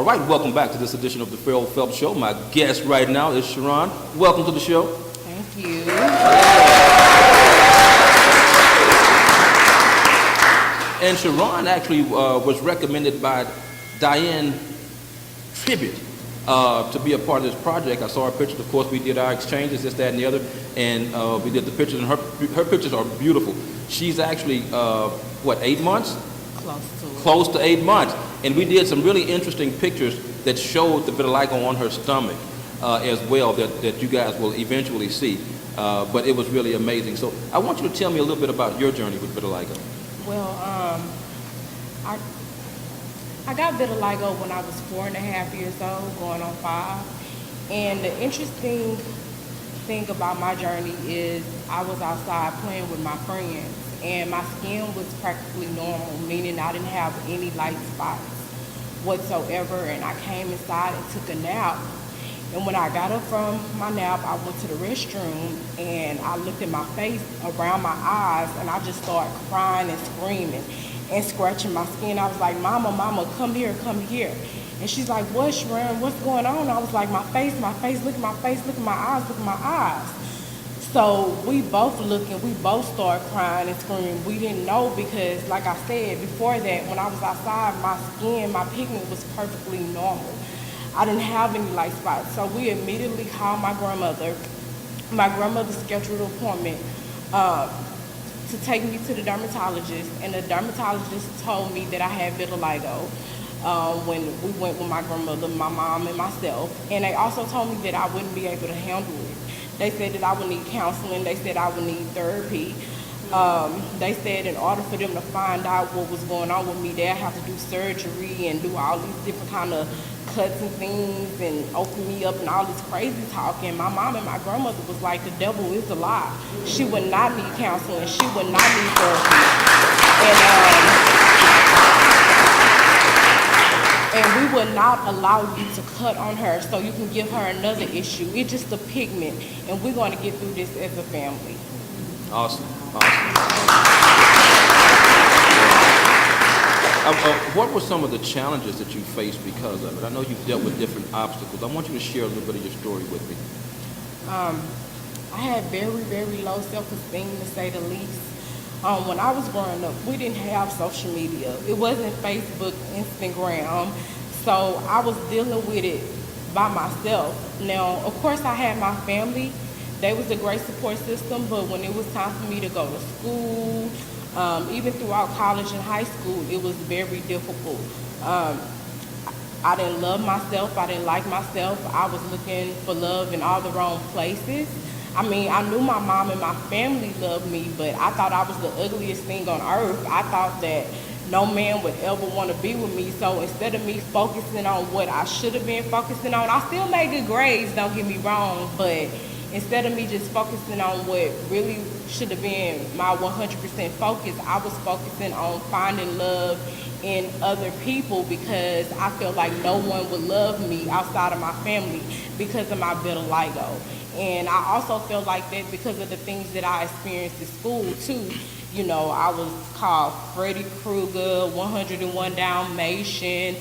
right, welcome back to this edition of the Ferrell Phelps Show. My guest right now is Charon. Welcome to the show. Thank you. And Charon actually was recommended by Diane Tribute to be a part of this project. I saw her pictures. Of course, we did our exchanges, this, that, and the other, and we did the pictures, and her pictures are beautiful. She's actually, 8 months? Close to 8 months. And we did some really interesting pictures that showed the vitiligo on her stomach as well that you guys will eventually see. But it was really amazing. So I want you to tell me a little bit about your journey with vitiligo. Well, I got vitiligo when I was 4.5 years old, going on 5. And the interesting thing about my journey is I was outside playing with my friends, and my skin was practically normal, meaning I didn't have any light spots whatsoever. And I came inside and took a nap. And when I got up from my nap, I went to the restroom and I looked at my face around my eyes, and I just started crying and screaming and scratching my skin. I was like, Mama, come here, come here. And she's like, what, Sharon, what's going on? I was like, my face, look at my face, look at my eyes, look at my eyes. So we both looked and we both started crying and screaming. We didn't know because, like I said, before that, when I was outside, my skin, my pigment was perfectly normal. I didn't have any light spots. So we immediately called my grandmother. My grandmother scheduled an appointment to take me to the dermatologist, and the dermatologist told me that I had vitiligo when we went with my grandmother, my mom, and myself. And they also told me that I wouldn't be able to handle it. They said that I would need counseling. They said I would need therapy. They said in order for them to find out what was going on with me, they'd have to do surgery and do all these different kind of cuts and things and open me up and all this crazy talk. And my mom and my grandmother was like, the devil is a lie. She would not need counseling. She would not need therapy. And we would not allow you to cut on her so you can give her another issue. It's just a pigment, and we're going to get through this as a family. Awesome. What were some of the challenges that you faced because of it? I know you've dealt with different obstacles. I want you to share a little bit of your story with me. I had very, very low self-esteem, to say the least. When I was growing up, we didn't have social media. It wasn't Facebook, Instagram. So I was dealing with it by myself. Now, of course, I had my family. They was a great support system, but when it was time for me to go to school, even throughout college and high school, it was very difficult. I didn't love myself. I didn't like myself. I was looking for love in all the wrong places. I mean, I knew my mom and my family loved me, but I thought I was the ugliest thing on earth. I thought that no man would ever want to be with me. So instead of me focusing on what I should have been focusing on, I still made good grades, don't get me wrong, but instead of me just focusing on what really should have been my 100% focus, I was focusing on finding love in other people because I felt like no one would love me outside of my family because of my vitiligo. And I also felt like that because of the things that I experienced at school too. You know, I was called Freddy Krueger, 101 Dalmatian.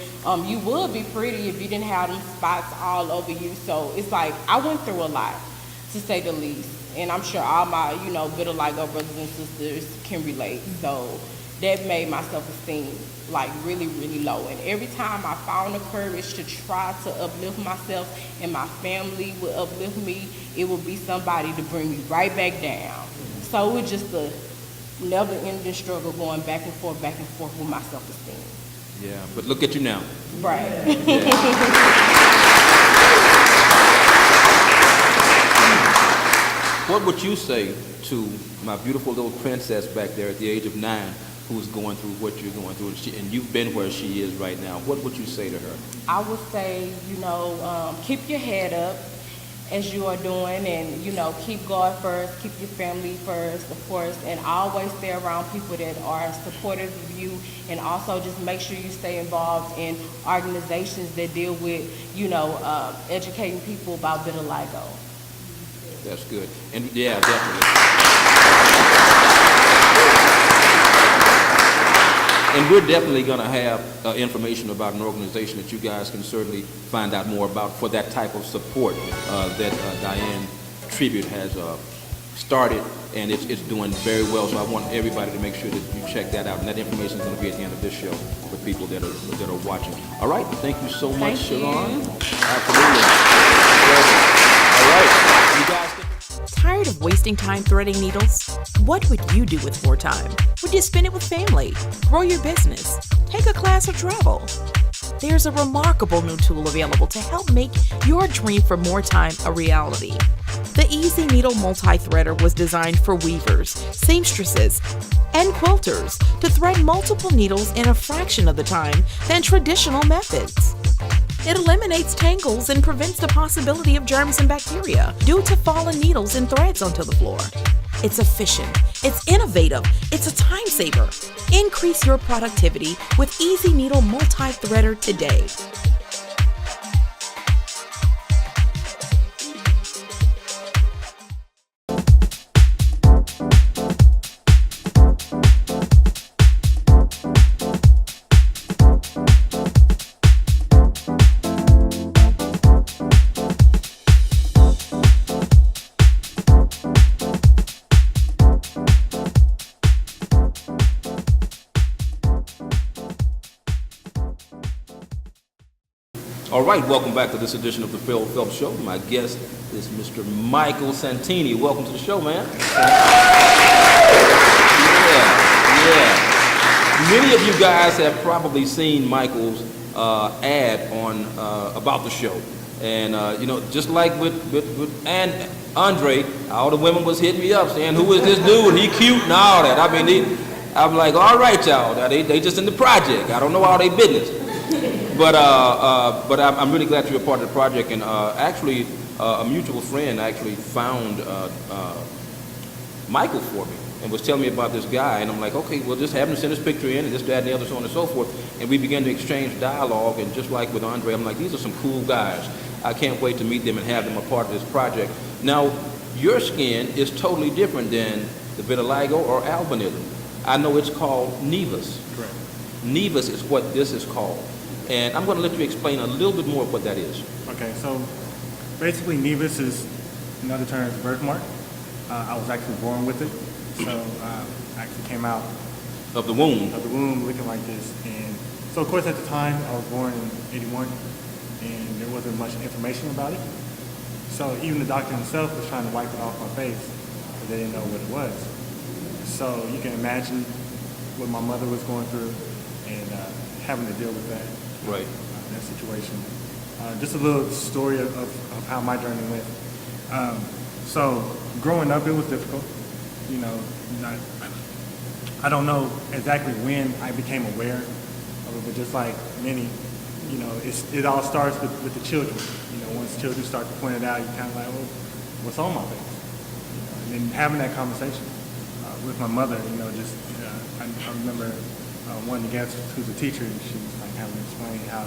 You would be pretty if you didn't have them spots all over you. So it's like I went through a lot, to say the least. And I'm sure all my, vitiligo brothers and sisters can relate. So that made my self-esteem like really, really low. And every time I found the courage to try to uplift myself and my family would uplift me, it would be somebody to bring me right back down. So it was just a never-ending struggle going back and forth with my self-esteem. Yeah, but look at you now. Right. Yeah. What would you say to my beautiful little princess back there at the age of 9 who's going through what you're going through, and you've been where she is right now? What would you say to her? I would say, keep your head up as you are doing, and, keep God first, keep your family first, of course, and always stay around people that are supportive of you, and also just make sure you stay involved in organizations that deal with, educating people about vitiligo. That's good. And yeah, definitely. And we're definitely going to have information about an organization that you guys can certainly find out more about for that type of support that Diane Tribute has started, and it's doing very well. So I want everybody to make sure that you check that out, and that information is going to be at the end of this show for people that are watching. All right, thank you so much, Charon. Absolutely. All right, you guys. Tired of wasting time threading needles? What would you do with more time? Would you spend it with family, grow your business, take a class, or travel? There's a remarkable new tool available to help make your dream for more time a reality. The Easy Needle Multi-Threader was designed for weavers, seamstresses, and quilters to thread multiple needles in a fraction of the time than traditional methods. It eliminates tangles and prevents the possibility of germs and bacteria due to fallen needles and threads onto the floor. It's efficient, it's innovative, it's a time saver. Increase your productivity with Easy Needle Multi-Threader today. All right, welcome back to this edition of the Ferrell Phelps Show. My guest is Mr. Michael Santini. Welcome to the show, man. Yeah. Many of you guys have probably seen Michael's ad on about the show, and just like with and Andre, all the women was hitting me up saying, "Who is this dude? He cute and all that." I mean, I'm like, "All right, y'all. They just in the project. I don't know all their business." But I'm really glad you're a part of the project, and actually a mutual friend actually found Michael for me and was telling me about this guy, and I'm like, okay, well, just have him send his picture in and this, that, and the other, so on and so forth, and we began to exchange dialogue, and just like with Andre, I'm like, these are some cool guys. I can't wait to meet them and have them a part of this project. Now, your skin is totally different than the vitiligo or albinism. I know it's called nevus. Correct. Nevus is what this is called. And I'm going to let you explain a little bit more of what that is. Okay, so basically nevus is, in other terms, birthmark. I was actually born with it, so I actually came out Of the womb. looking like this. And so, of course, at the time, I was born in '81, and there wasn't much information about it. So even the doctor himself was trying to wipe it off my face, but they didn't know what it was. So you can imagine what my mother was going through and having to deal with that. Right. That situation. Just a little story of how my journey went. So growing up, it was difficult. You know, I don't know exactly when I became aware of it, but just like many, you know, it all starts with the children. You know, once children start to point it out, you kind of like, well, what's on my face? You know, and then having that conversation with my mother, you know, just I remember one of the guests who's a teacher, and she was like having to explain how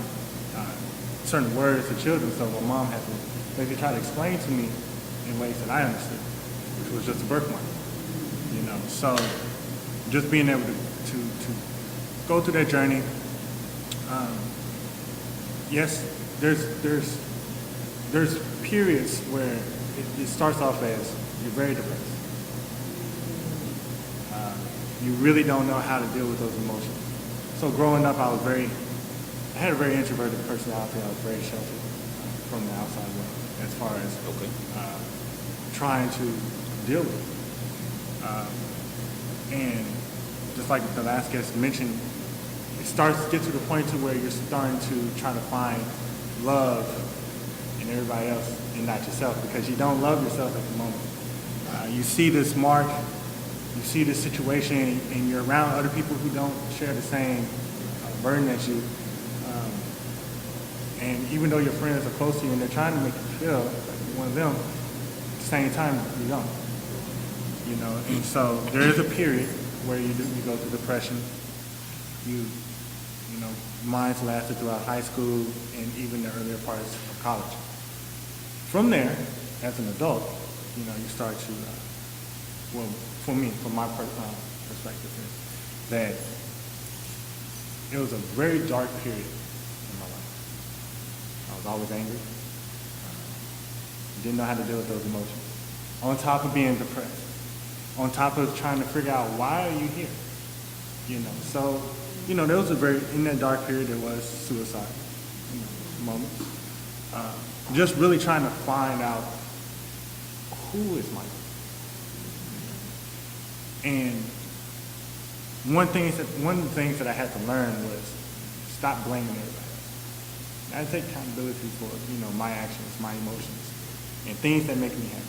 certain words to children. So my mom had to maybe try to explain to me in ways that I understood, which was just a birthmark. You know, so just being able to go through that journey. Yes, there's periods where it starts off as you're very depressed. You really don't know how to deal with those emotions. So growing up, I had a very introverted personality. I was very sheltered from the outside world as far as trying to deal with it. And just like the last guest mentioned, it starts to get to the point to where you're starting to try to find love in everybody else and not yourself, because you don't love yourself at the moment. You see this mark, you see this situation, and you're around other people who don't share the same burden as you. And even though your friends are close to you and they're trying to make you feel like you're one of them, at the same time, you don't. You know, and so there is a period where you go through depression. You know, mine's lasted throughout high school and even the earlier parts of college. From there, as an adult, you know, you start to, well, for me, from my perspective, is that it was a very dark period in my life. I was always angry. Didn't know how to deal with those emotions. On top of being depressed. On top of trying to figure out, why are you here? So, there was in that dark period, there was suicide, moments. Just really trying to find out, who is Michael? And one of the things that I had to learn was stop blaming everybody. I take accountability for, my actions, my emotions, and things that make me happy.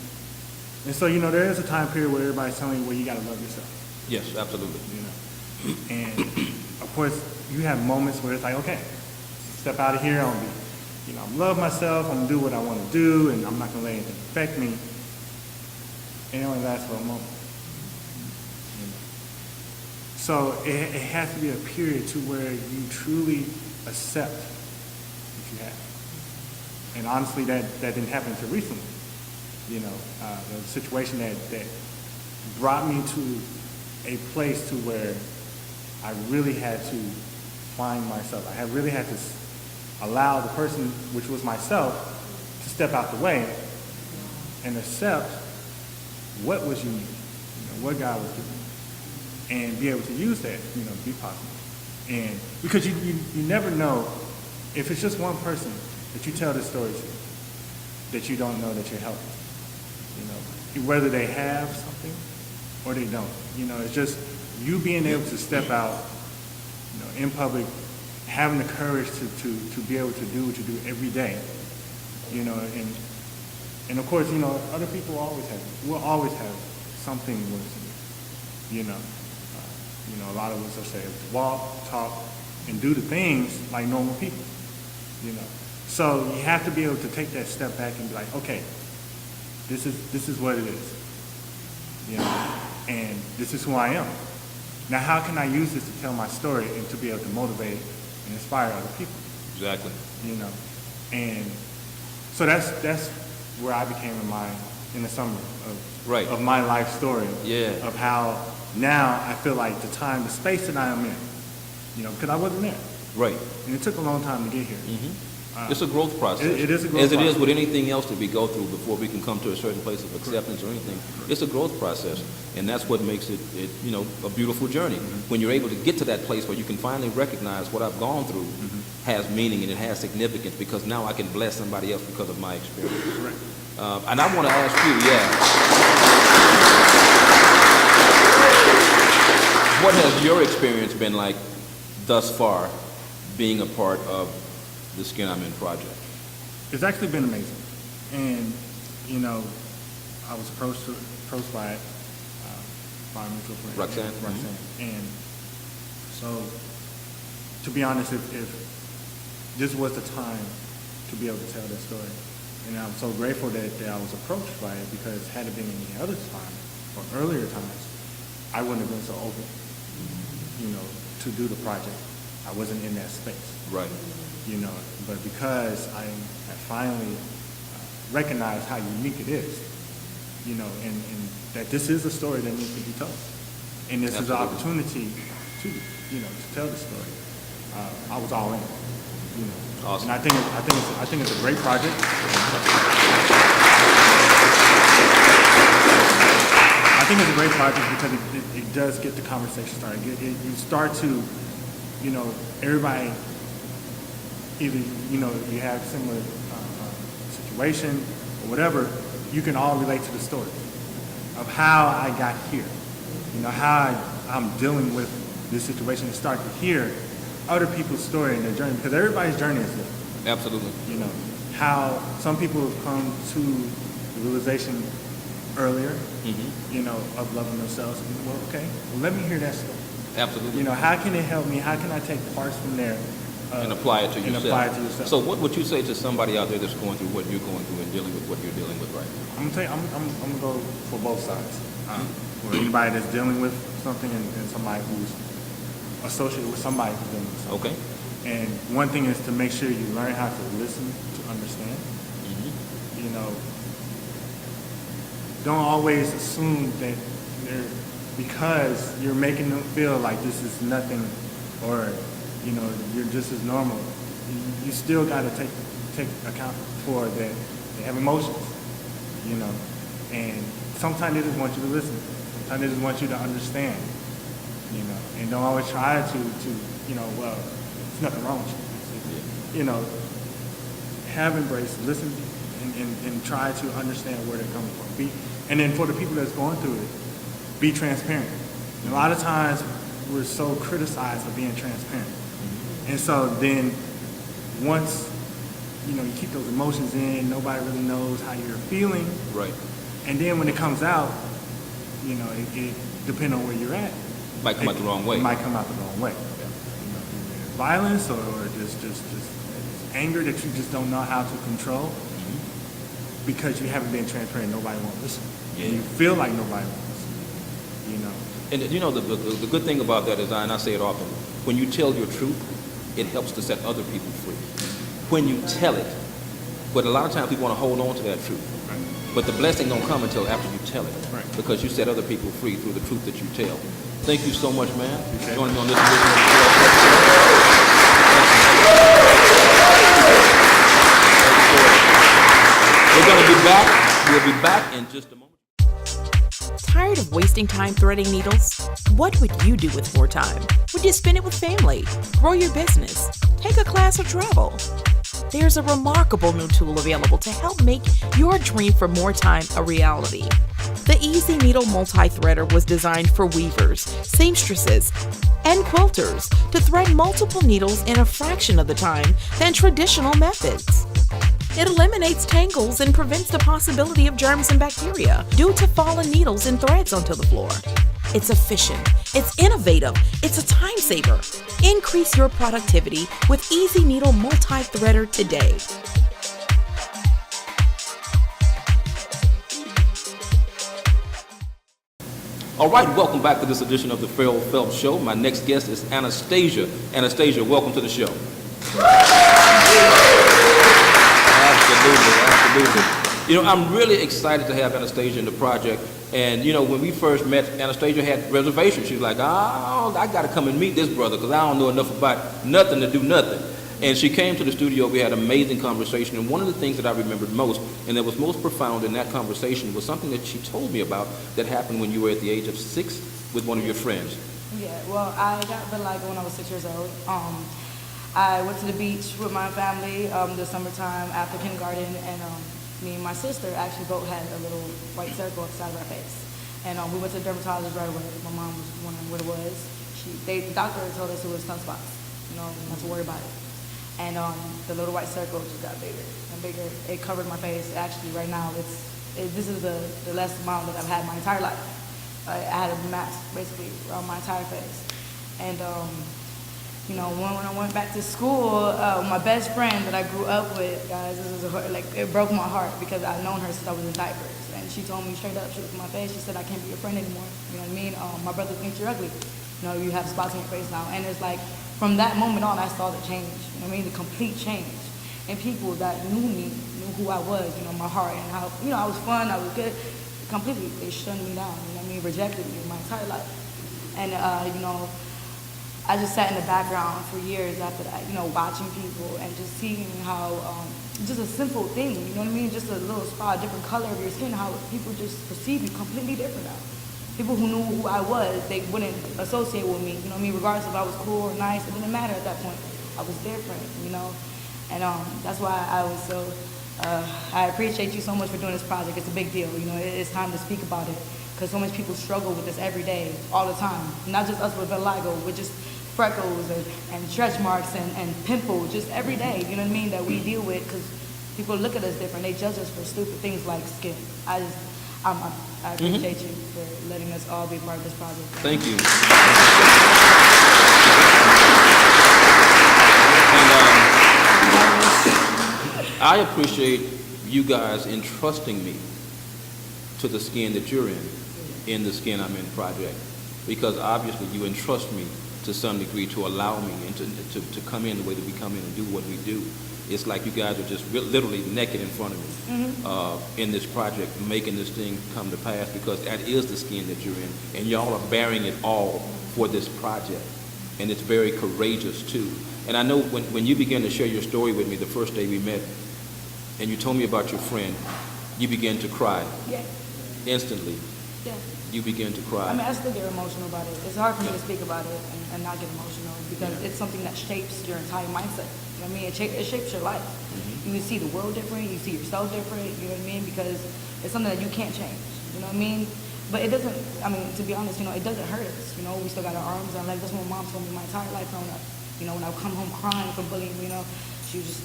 And so, there is a time period where everybody's telling you, well, you got to love yourself. Yes, absolutely. And of course, you have moments where it's like, okay, step out of here, I'm gonna be, I'm love myself, I'm gonna do what I want to do, and I'm not gonna let anything affect me. And it only lasts for a moment. So it has to be a period to where you truly accept what you have. And honestly, that didn't happen until recently. The situation that brought me to a place to where I really had to find myself. I really had to allow the person, which was myself, to step out the way and accept what was unique, what God was giving, and be able to use that, be positive. And because you never know, if it's just one person that you tell this story to, that you don't know that you're helping. Whether they have something or they don't. It's just you being able to step out, in public, having the courage to be able to do what you do every day. And of course, other people will always have something worse than you. A lot of us will say, walk, talk, and do the things like normal people. So you have to be able to take that step back and be like, okay, this is what it is. And this is who I am. Now, how can I use this to tell my story and to be able to motivate and inspire other people? Exactly. And so that's where I became in the summer of my life story. Yeah. Of how now I feel like the space that I am in, because I wasn't there. Right. And it took a long time to get here. Mm-hmm. It's a growth process. It is a growth process. As it process. is with anything else that we go through before we can come to a certain place of acceptance or anything. It's a growth process. And that's what makes it a beautiful journey. Mm-hmm. When you're able to get to that place where you can finally recognize what I've gone through has meaning and it has significance because now I can bless somebody else because of my experience. Right. And I want to ask you, what has your experience been like thus far being a part of the Skin I'm In project? It's actually been amazing. And, I was approached by my mutual friend. Roxanne? Roxanne. And so, to be honest, if this was the time to be able to tell that story, and I'm so grateful that I was approached by it because had it been any other time or earlier times, I wouldn't have been so open, to do the project. I wasn't in that space. Right. But because I have finally recognized how unique it is, and that this is a story that needs to be told. And this is an opportunity to tell the story. I was all in, Awesome. And I think it's a great project. I think it's a great project because it does get the conversation started. You start to, everybody, either, you have similar situation or whatever, you can all relate to the story of how I got here. How I'm dealing with this situation and start to hear other people's story and their journey because everybody's journey is different. Absolutely. How some people have come to the realization earlier, of loving themselves. Well, okay, let me hear that story. Absolutely. How can it help me? How can I take parts from there and apply it to yourself. Apply it to yourself. So what would you say to somebody out there that's going through what you're going through and dealing with what you're dealing with right now? I'm gonna tell you, I'm gonna go for both sides. For anybody that's dealing with something and somebody who's associated with somebody who's dealing with something. Okay. And one thing is to make sure you learn how to listen to understand. Don't always assume that because you're making them feel like this is nothing or you know, you're just as normal. You still got to take account for that they have emotions, you know, and sometimes they just want you to listen. Sometimes they just want you to understand, you know, and don't always try to you know, well, there's nothing wrong with you. You know, have embrace, listen, and try to understand where they're coming from. And then for the people that's going through it, be transparent. And a lot of times we're so criticized for being transparent. And so then once, you know, you keep those emotions in, nobody really knows how you're feeling. Right. And then when it comes out, you know, it depending on where you're at. Might come out the wrong way. It might come out the wrong way. You know, violence or just anger that you just don't know how to control because you haven't been transparent. Nobody won't listen. Yeah. And you feel like nobody won't listen. You know. And you know, the good thing about that is, and I say it often, when you tell your truth, it helps to set other people free. When you tell it, but a lot of times people want to hold on to that truth. Right. But the blessing don't come until after you tell it, Right. because you set other people free through the truth that you tell. Thank you so much, man, Okay. for joining me on this edition of the Ferrell Phelps Show. We're going to be back. We'll be back in just a moment. Tired of wasting time threading needles? What would you do with more time? Would you spend it with family, grow your business, take a class, or travel? There's a remarkable new tool available to help make your dream for more time a reality. The Easy Needle Multi-Threader was designed for weavers, seamstresses, and quilters to thread multiple needles in a fraction of the time than traditional methods. It eliminates tangles and prevents the possibility of germs and bacteria due to fallen needles and threads onto the floor. It's efficient, it's innovative, it's a time saver. Increase your productivity with Easy Needle Multi-Threader today. All right, welcome back to this edition of the Ferrell Phelps Show. My next guest is Anastasia. Anastasia, welcome to the show. Absolutely. You know, I'm really excited to have Anastasia in the project. And, you know, when we first met, Anastasia had reservations. She was like, oh, I got to come and meet this brother because I don't know enough about nothing to do nothing. And she came to the studio. We had an amazing conversation. And one of the things that I remembered most, and that was most profound in that conversation, was something that she told me about that happened when you were at the age of 6 with one of your friends. Yeah, well, I got vitiligo when I was 6 years old. I went to the beach with my family the summertime after kindergarten, and me and my sister actually both had a little white circle outside of our face. And we went to the dermatologist right away. My mom was wondering what it was. The doctor told us it was sunspots, you know, not to worry about it. And the little white circle just got bigger and bigger. It covered my face. Actually, right now, this is the less amount that I've had my entire life. I had a mask basically around my entire face. And you know, when I went back to school, my best friend that I grew up with, guys, this was like it broke my heart because I've known her since I was in diapers. And she told me straight up, she looked in my face. She said, "I can't be your friend anymore." You know what I mean? My brother thinks you're ugly. You know, you have spots on your face now. And it's like, from that moment on, I saw the change. You know what I mean? The complete change. And people that knew me, knew who I was, you know, my heart and how, you know, I was fun, I was good. Completely, they shunned me down. You know what I mean? Rejected me my entire life. And, you know, I just sat in the background for years after that, you know, watching people and just seeing how, just a simple thing, you know what I mean? Just a little spot, a different color of your skin, how people just perceive you completely different now. People who knew who I was, they wouldn't associate with me, you know what I mean? Regardless if I was cool or nice, it didn't matter at that point. I was different, you know? And that's why I was so, I appreciate you so much for doing this project. It's a big deal, you know, it's time to speak about it because so many people struggle with this every day, all the time. Not just us with vitiligo, with just freckles and stretch marks and pimples, just every day, you know what I mean, that we deal with because people look at us different. They judge us for stupid things like skin. I appreciate you for letting us all be part of this project. Thank you. And I appreciate you guys entrusting me to the skin that you're in the Skin I'm In project, because obviously you entrust me to some degree to allow me and to come in the way that we come in and do what we do. It's like you guys are just literally naked in front of me in this project, making this thing come to pass, because that is the skin that you're in, and y'all are bearing it all for this project. and it's very courageous too. And I know when you began to share your story with me the first day we met, and you told me about your friend, you began to cry. Yeah. Instantly. Yeah. You began to cry. I mean, I still get emotional about it. It's hard for me to speak about it and not get emotional because it's something that shapes your entire mindset. You know what I mean? It shapes your life. Mm-hmm. You see the world different. You see yourself different. You know what I mean? Because it's something that you can't change. You know what I mean? But it doesn't, I mean, to be honest, it doesn't hurt us. We still got our arms and legs. That's what my mom told me my entire life growing up. When I would come home crying from bullying, she was just,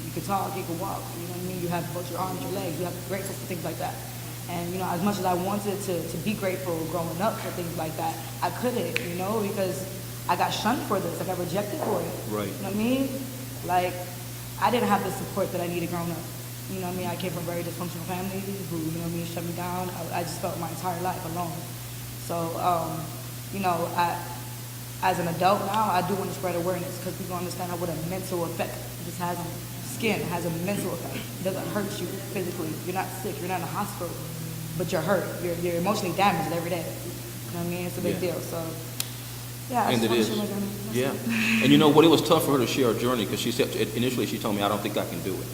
you could talk, you could walk. You know what I mean? You have both your arms, your legs. You have to be grateful for things like that. And, as much as I wanted to be grateful growing up for things like that, I couldn't, because I got shunned for this. I got rejected for it. Right. You know what I mean? Like, I didn't have the support that I needed growing up. You know what I mean? I came from a very dysfunctional family who, shut me down. I just felt my entire life alone. So, as an adult now, I do want to spread awareness because people understand what a mental effect this has on skin. It has a mental effect. It doesn't hurt you physically. You're not sick. You're not in a hospital, but you're hurt. You're emotionally damaged every day. You know what I mean? It's a big deal. So, yeah. And it is. Yeah. And it was tough for her to share her journey because she said initially she told me, I don't think I can do it.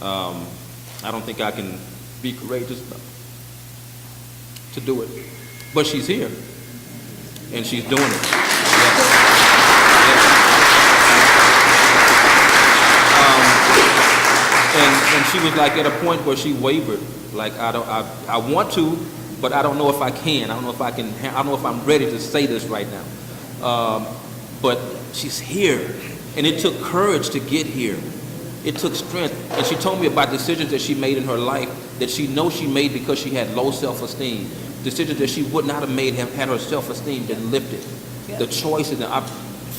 I don't think I can be courageous enough to do it. But she's here, and she's doing it. And she was like at a point where she wavered. Like I want to, but I don't know if I can. I don't know if I can. I don't know if I'm ready to say this right now. But she's here, and it took courage to get here. It took strength, and she told me about decisions that she made in her life that she knows she made because she had low self-esteem. Decisions that she would not have made had her self-esteem been lifted. Yeah. The choices, and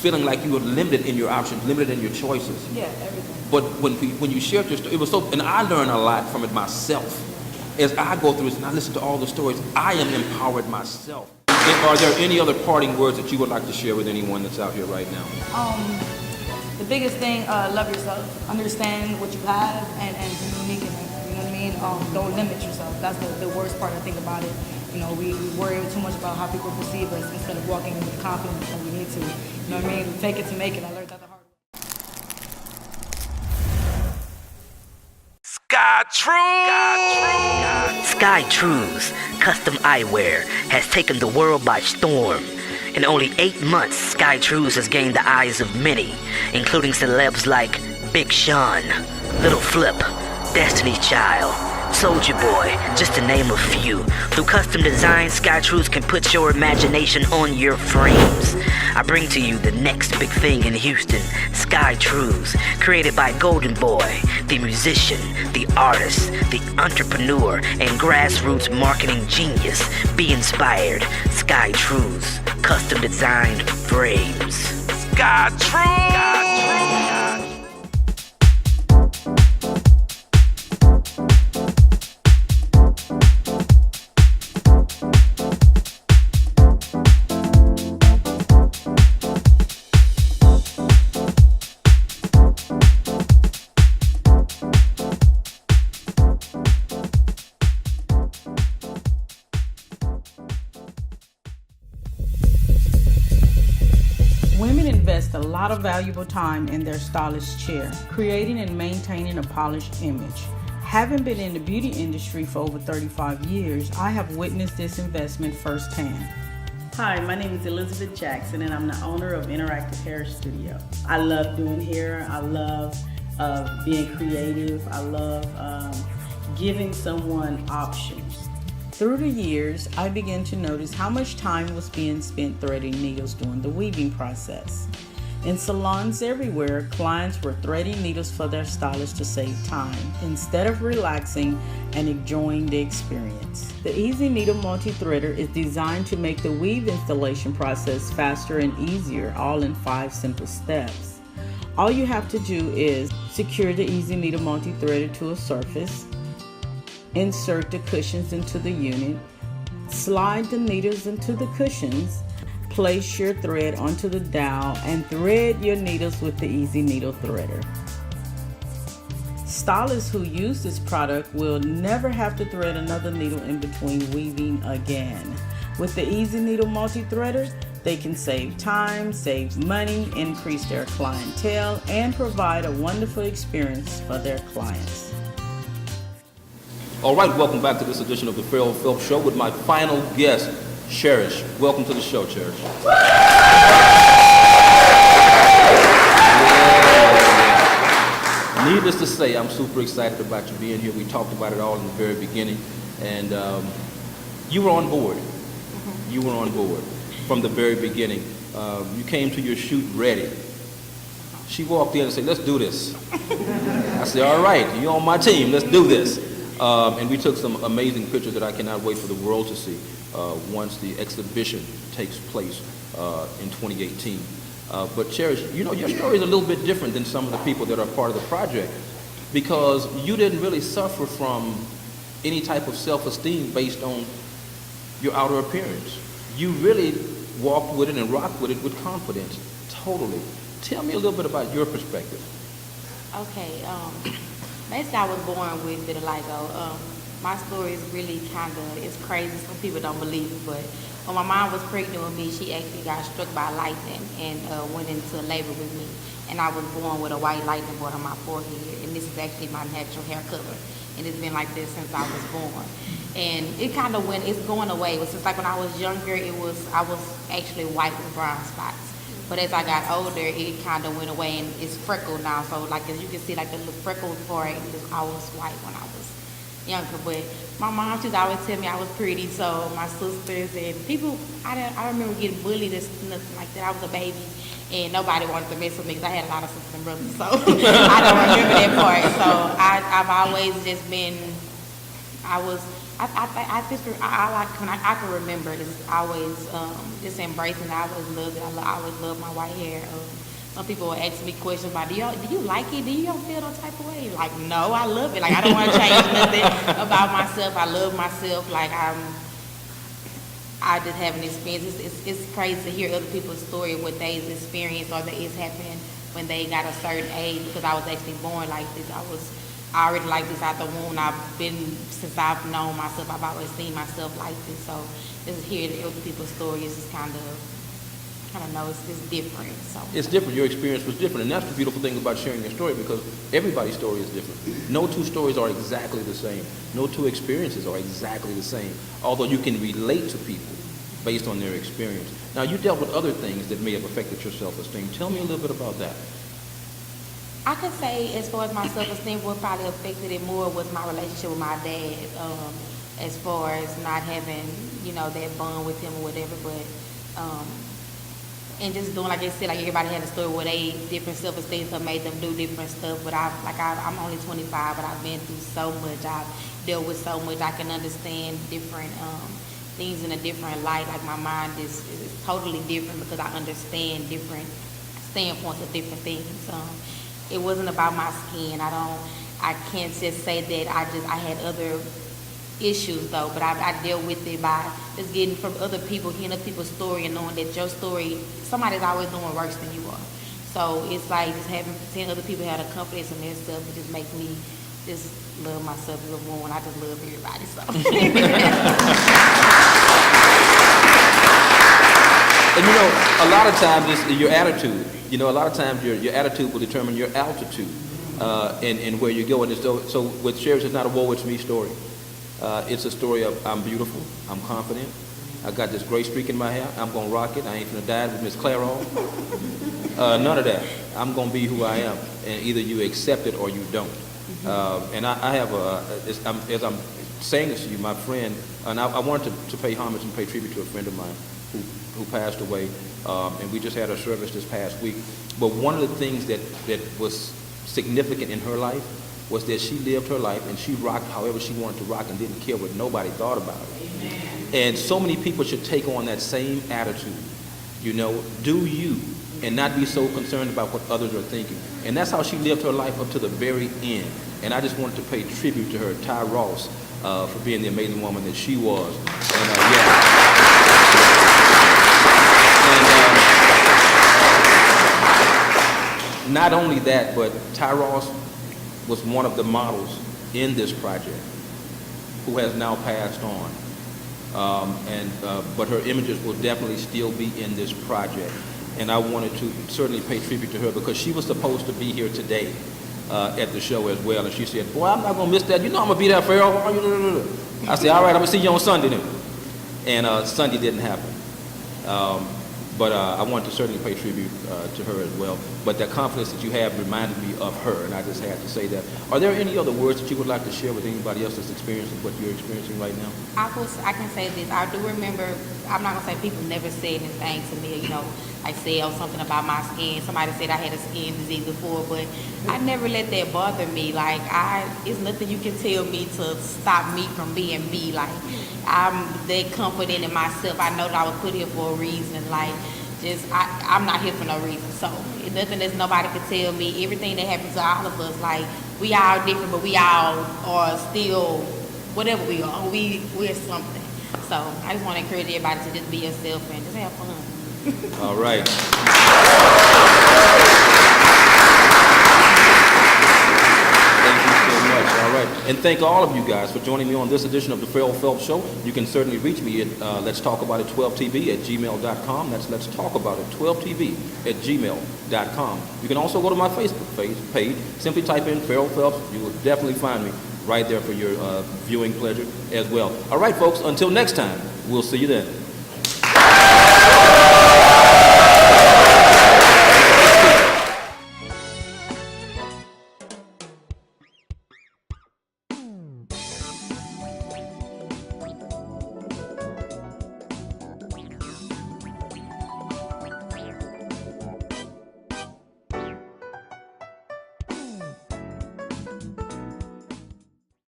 feeling like you were limited in your options, limited in your choices. Yeah, everything. But when you shared your story, it was so, and I learned a lot from it myself. As I go through this and I listen to all the stories, I am empowered myself. And are there any other parting words that you would like to share with anyone that's out here right now? The biggest thing, love yourself. Understand what you have and be unique in it. You know what I mean? Don't limit yourself. That's the worst part I think about it. We worry too much about how people perceive us instead of walking with confidence when we need to. You know what I mean? Fake it to make it. I learned that the hard way. Sky Trues Custom Eyewear has taken the world by storm. In only 8 months, Sky Trues has gained the eyes of many, including celebs like Big Sean, Little Flip, Destiny Child, Soulja Boy, just to name a few. Through custom design, Sky Trues can put your imagination on your frames. I bring to you the next big thing in Houston, Sky Trues, created by Golden Boy, the musician, the artist, the entrepreneur, and grassroots marketing genius. Be inspired. Sky Trues, custom designed frames. Sky Trues! Women invest a lot of valuable time in their stylist chair, creating and maintaining a polished image. Having been in the beauty industry for over 35 years, I have witnessed this investment firsthand. Hi, my name is Elizabeth Jackson, and I'm the owner of Interactive Hair Studio. I love doing hair. I love being creative. I love giving someone options. Through the years, I began to notice how much time was being spent threading needles during the weaving process. In salons everywhere, clients were threading needles for their stylists to save time, instead of relaxing and enjoying the experience. The Easy Needle Multi-Threader is designed to make the weave installation process faster and easier, all in 5 simple steps. All you have to do is secure the Easy Needle Multi-Threader to a surface, insert the cushions into the unit, slide the needles into the cushions, place your thread onto the dowel, and thread your needles with the Easy Needle Threader. Stylists who use this product will never have to thread another needle in between weaving again. With the Easy Needle Multi-Threader, They can save time, save money, increase their clientele, and provide a wonderful experience for their clients. All right, welcome back to this edition of the Ferrell Phelps Show with my final guest, Charish. Welcome to the show, Charish. Needless to say, I'm super excited about you being here. We talked about it all in the very beginning, and you were on board. You were on board from the very beginning. You came to your shoot ready. She walked in and said, "Let's do this." I said, "All right, you're on my team. Let's do this." And we took some amazing pictures that I cannot wait for the world to see once the exhibition takes place in 2018. But Charish, you know, your story is a little bit different than some of the people that are part of the project because you didn't really suffer from any type of self-esteem based on your outer appearance. You really walked with it and rocked with it with confidence, totally. Tell me a little bit about your perspective. Okay, basically I was born with vitiligo. My story is really it's crazy. Some people don't believe it, but when my mom was pregnant with me, she actually got struck by lightning and went into labor with me. And I was born with a white lightning bolt on my forehead, and this is actually my natural hair color. And it's been like this since I was born. And it kind of it's going away. It was just like when I was younger, I was actually white with brown spots. But as I got older, it kind of went away and it's freckled now. So like as you can see, like the little freckles part, I was white when I was younger. But my mom used to always tell me I was pretty. So my sisters and people, I remember getting bullied and nothing like that. I was a baby and nobody wanted to mess with me because I had a lot of sisters and brothers. So I don't remember that part. So I've always just been, I can remember just always just embracing it. I always loved it. I always loved my white hair. Some people will ask me questions about, do you like it? Do you don't feel no type of way? Like, no, I love it. Like, I don't want to change nothing about myself. I love myself. Like, I just have an experience. It's crazy to hear other people's story, what they've experienced or that is happening when they got a certain age, because I was actually born like this. I already like this out the womb. Since I've known myself, I've always seen myself like this. So just hearing other people's stories is kind of know it's different. So it's different. Your experience was different, and that's the beautiful thing about sharing your story, because everybody's story is different. No two stories are exactly the same. No two experiences are exactly the same, although you can relate to people based on their experience. Now, you dealt with other things that may have affected your self-esteem. Tell me a little bit about that. I could say as far as my self-esteem, what probably affected it more was my relationship with my dad, as far as not having, that bond with him or whatever, but and just doing, like I said, like everybody had a story where they different self-esteem so made them do different stuff. But I'm only 25, but I've been through so much. I've dealt with so much. I can understand different things in a different light. Like my mind is totally different because I understand different standpoints of different things. It wasn't about my skin. I can't just say that I had other issues though, but I deal with it by just getting from other people, hearing other people's story and knowing that your story, somebody's always doing worse than you are. So it's like just seeing other people have a confidence in their stuff, it just makes me just love myself as a woman. I just love everybody, so. And a lot of times it's your attitude. A lot of times your attitude will determine your altitude and where you're going. So with Charish, it's not a woe it's me story. It's a story of I'm beautiful, I'm confident, I got this gray streak in my hair, I'm going to rock it, I ain't finna die with Miss Charon. None of that. I'm going to be who I am, and either you accept it or you don't. And I have as I'm saying this to you, my friend, and I wanted to pay homage and pay tribute to a friend of mine who passed away, and we just had a service this past week. But one of the things that was significant in her life was that she lived her life and she rocked however she wanted to rock and didn't care what nobody thought about it. Amen. And so many people should take on that same attitude. Do you, and not be so concerned about what others are thinking. And that's how she lived her life up to the very end. And I just wanted to pay tribute to her, Ty Ross, for being the amazing woman that she was. And not only that, but Ty Ross was one of the models in this project who has now passed on. But her images will definitely still be in this project. And I wanted to certainly pay tribute to her because she was supposed to be here today at the show as well. And she said, boy, I'm not going to miss that. You know I'm going to be there, Ferrell. I said, all right, I'm going to see you on Sunday then. And Sunday didn't happen. But I wanted to certainly pay tribute to her as well. But the confidence that you have reminded me of her, and I just had to say that. Are there any other words that you would like to share with anybody else that's experiencing what you're experiencing right now? I can say this. I do remember, I'm not going to say people never said anything to me, you know, like say something about my skin. Somebody said I had a skin disease before, but I never let that bother me. Like, it's nothing you can tell me to stop me from being me. Like, I'm that confident in myself. I know that I was put here for a reason. Like, I'm not here for no reason. So, it's nothing that nobody can tell me. Everything that happens to all of us, like, we all different, but we all are still, whatever we are, we're something. So, I just want to encourage everybody to just be yourself and just have fun. All right. Thank you so much. All right. And thank all of you guys for joining me on this edition of the Ferrell Phelps Show. You can certainly reach me at Let's Talk About It 12TV at gmail.com. That's Let's Talk About It 12TV at gmail.com. You can also go to my Facebook page. Simply type in Ferrell Phelps. You will definitely find me right there for your viewing pleasure as well. All right, folks. Until next time, we'll see you then.